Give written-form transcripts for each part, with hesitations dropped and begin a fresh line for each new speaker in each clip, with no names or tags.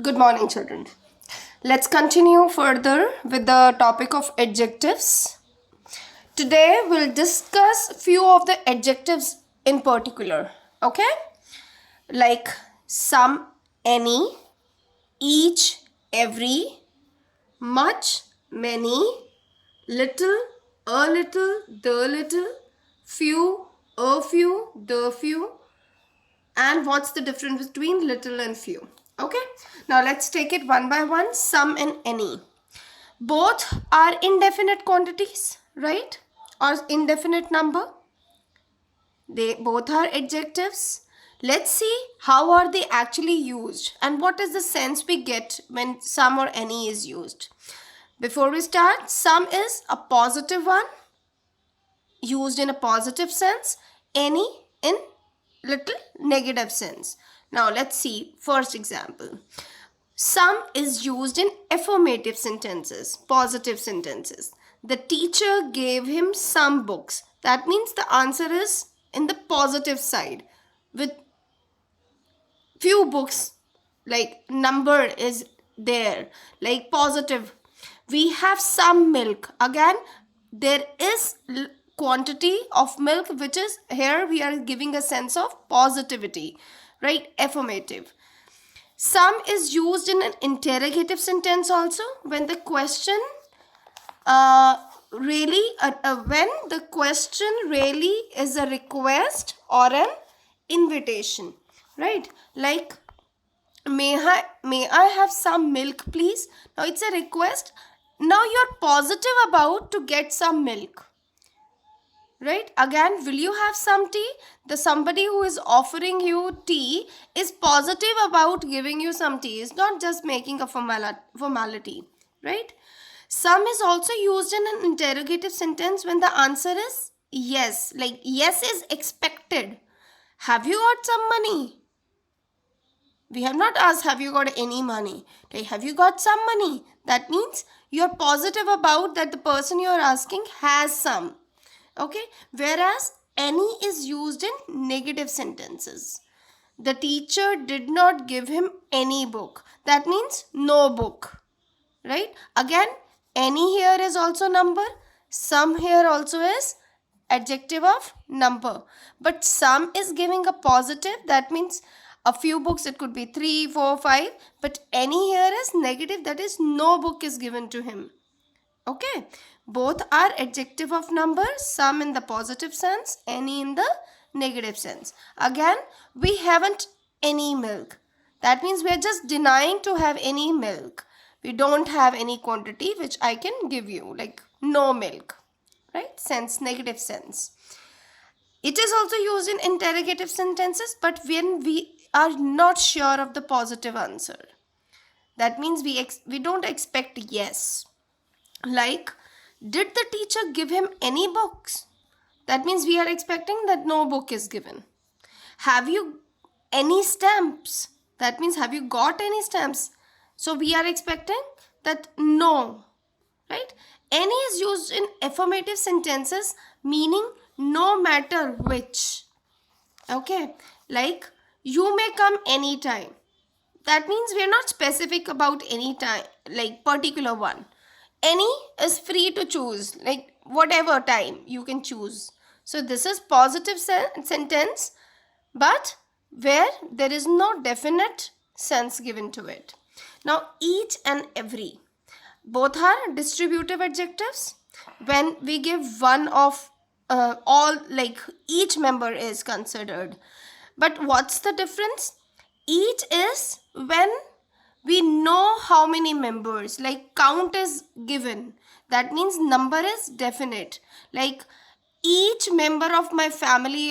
Good morning, children. Let's continue further with the topic of adjectives. Today, we'll discuss few of the adjectives in particular. Okay? Like some, any, each, every, much, many, little, a little, the little, few, a few, the few, and what's the difference between little and few. Okay, now let's take it one by one. Some and any, both are indefinite quantities, right? Or indefinite number. They both are adjectives. Let's see how are they actually used and what is the sense we get when some or any is used. Before we start, some is a positive one, used in a positive sense, any in little negative sense. Now let's see first example. Some is used in affirmative sentences, positive sentences. The teacher gave him some books. That means the answer is in the positive side with few books, like number is there, like positive. We have some milk. Again, there is quantity of milk, which is here we are giving a sense of positivity, right? Affirmative. Some is used in an interrogative sentence also when the question when the question really is a request or an invitation, right? Like may I have some milk please? Now it's a request. Now you're positive about to get some milk, right? Again, will you have some tea? The somebody who is offering you tea is positive about giving you some tea. It's not just making a formality, right? Some is also used in an interrogative sentence when the answer is yes, like yes is expected. Have you got some money? We have not asked have you got any money, like have you got some money? That means you're positive about that the person you're asking has some. Okay, whereas any is used in negative sentences. The teacher did not give him any book. That means no book, right? Again, any here is also number. Some here also is adjective of number. But some is giving a positive. That means a few books, it could be 3, 4, 5. But any here is negative. That is no book is given to him. Okay, both are adjective of number, some in the positive sense, any in the negative sense. Again, we haven't any milk. That means we are just denying to have any milk. We don't have any quantity which I can give you, like no milk, right? Sense, negative sense. It is also used in interrogative sentences, but when we are not sure of the positive answer. That means we don't expect yes. Like, did the teacher give him any books? That means we are expecting that no book is given. Have you any stamps? That means have you got any stamps? So we are expecting that no, right? Any is used in affirmative sentences, meaning no matter which. Okay, like you may come anytime. That means we are not specific about any time, like particular one. Any is free to choose, like whatever time you can choose. So this is positive sentence, but where there is no definite sense given to it. Now each and every, both are distributive adjectives. When we give one of all, like each member is considered. But what's the difference? Each is when we know how many members, like count is given. That means number is definite. Like each member of my family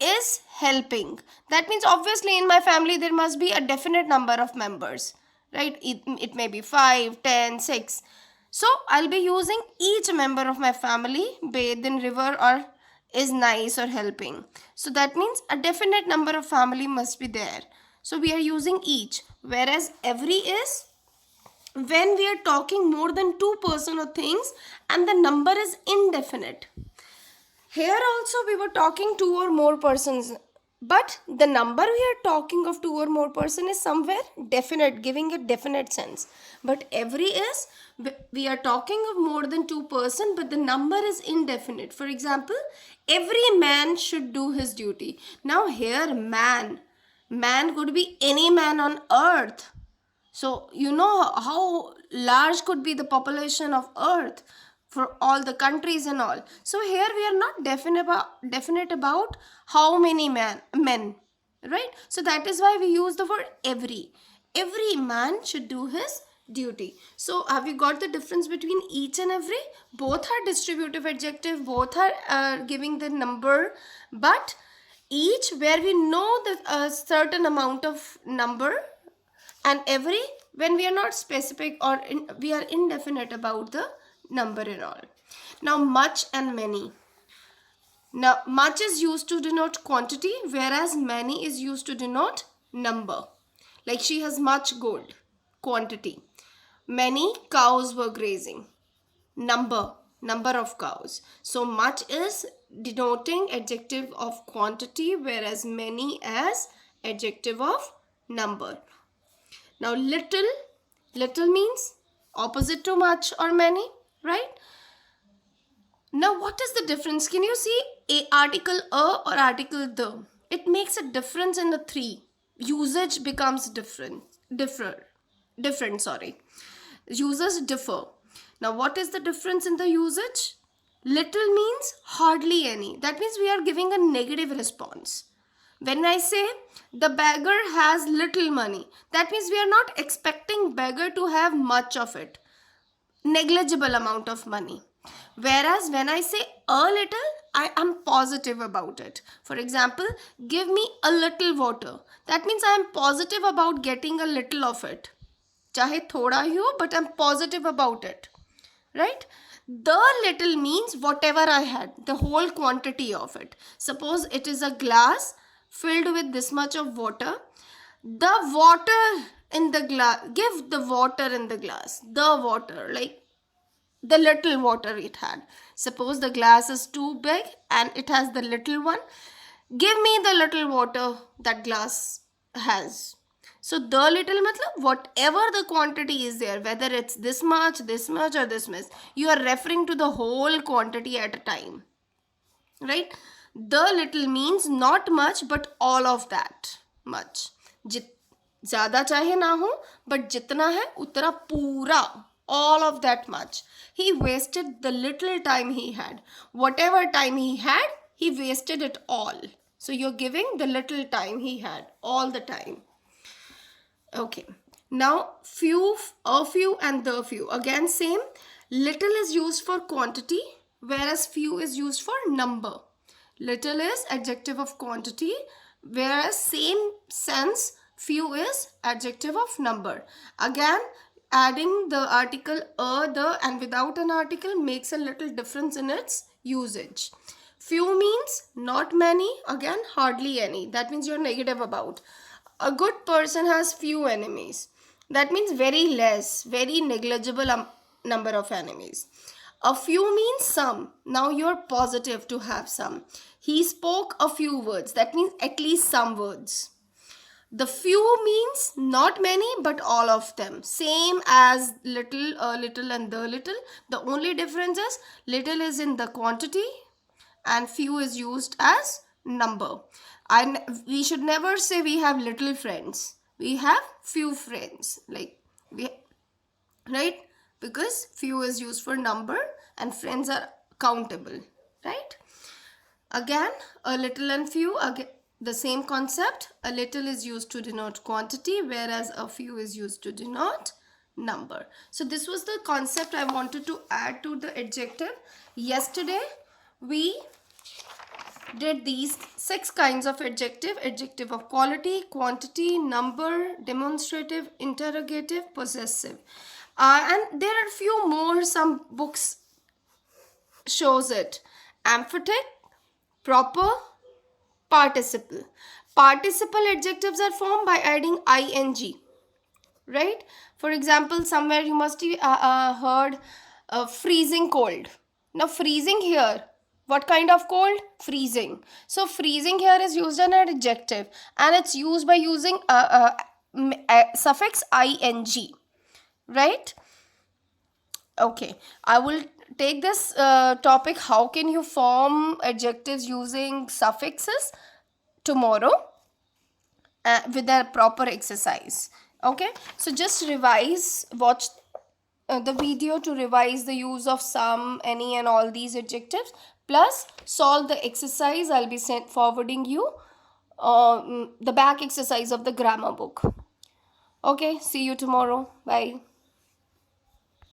is helping. That means obviously in my family there must be a definite number of members, right? It may be 5, 10, 6. So I'll be using each member of my family bathed in river or is nice or helping. So that means a definite number of family must be there. So we are using each. Whereas every is when we are talking more than 2 person or things and the number is indefinite. Here also we were talking 2 or more persons, But the number we are talking of two or more person is somewhere definite, giving a definite sense. But every is, we are talking of more than two person, but the number is indefinite. For example, every man should do his duty. Now here man could be any man on earth. So you know how large could be the population of earth for all the countries and all. So here we are not definite about how many men, right? So that is why we use the word every. Every man should do his duty. So have you got the difference between each and every? Both are distributive adjective, both are giving the number, but each where we know the certain amount of number, and every when we are not specific or we are indefinite about the number and all. Now much and many. Now much is used to denote quantity, whereas many is used to denote number. Like she has much gold, quantity. Many cows were grazing, number of cows. So much is denoting adjective of quantity, whereas many as adjective of number. Now little means opposite to much or many, right? Now what is the difference? Can you see a article a or article the? It makes a difference in the three. Usage becomes different, sorry. Users differ. Now what is the difference in the usage? Little means hardly any. That means we are giving a negative response. When I say the beggar has little money, that means we are not expecting beggar to have much of it. Negligible amount of money. Whereas when I say a little, I am positive about it. For example, give me a little water. That means I am positive about getting a little of it. Chahe thoda hi ho, but I'm positive about it. Right? The little means whatever I had, the whole quantity of it. Suppose it is a glass filled with this much of water. The water in the glass, give the water in the glass, the water, like the little water it had. Suppose the glass is too big and it has the little one. Give me the little water that glass has. So the little matlab whatever the quantity is there, whether it's this much or this much, you are referring to the whole quantity at a time. Right? The little means not much but all of that much. ज़्यादा चाहे ना हो but जितना है उतना पूरा, all of that much. He wasted the little time he had. Whatever time he had, he wasted it all. So you're giving the little time he had, all the time. Okay. Now few, a few and the few. Again same. Little is used for quantity, whereas few is used for number. Little is adjective of quantity, whereas same sense few is adjective of number. Again, adding the article a, the and without an article makes a little difference in its usage. Few means not many, again hardly any. That means you're negative about. A good person has few enemies. That means very less, very negligible number of enemies. A few means some. Now you're positive to have some. He spoke a few words. That means at least some words. The few means not many but all of them. Same as little, a little and the little. The only difference is little is in the quantity and few is used as number. We should never say we have little friends. We have few friends. Right? Because few is used for number and friends are countable. Right? Again, a little and few, again, the same concept. A little is used to denote quantity, whereas a few is used to denote number. So this was the concept I wanted to add to the adjective. Yesterday, we did these 6 kinds of adjective. Adjective of quality, quantity, number, demonstrative, interrogative, possessive. And there are few more, some books shows it. Emphatic, proper, participle. Participle adjectives are formed by adding ing. Right? For example, somewhere you must have heard freezing cold. Now freezing here, What kind of cold? Freezing. So freezing here is used as an adjective, and it's used by using suffix ing, right? Okay, I will take this topic, how can you form adjectives using suffixes, tomorrow with a proper exercise. Okay, so just revise, watch the video to revise the use of some, any, and all these adjectives, plus solve the exercise. I'll be forwarding you the back exercise of the grammar book. Okay, see you tomorrow. Bye.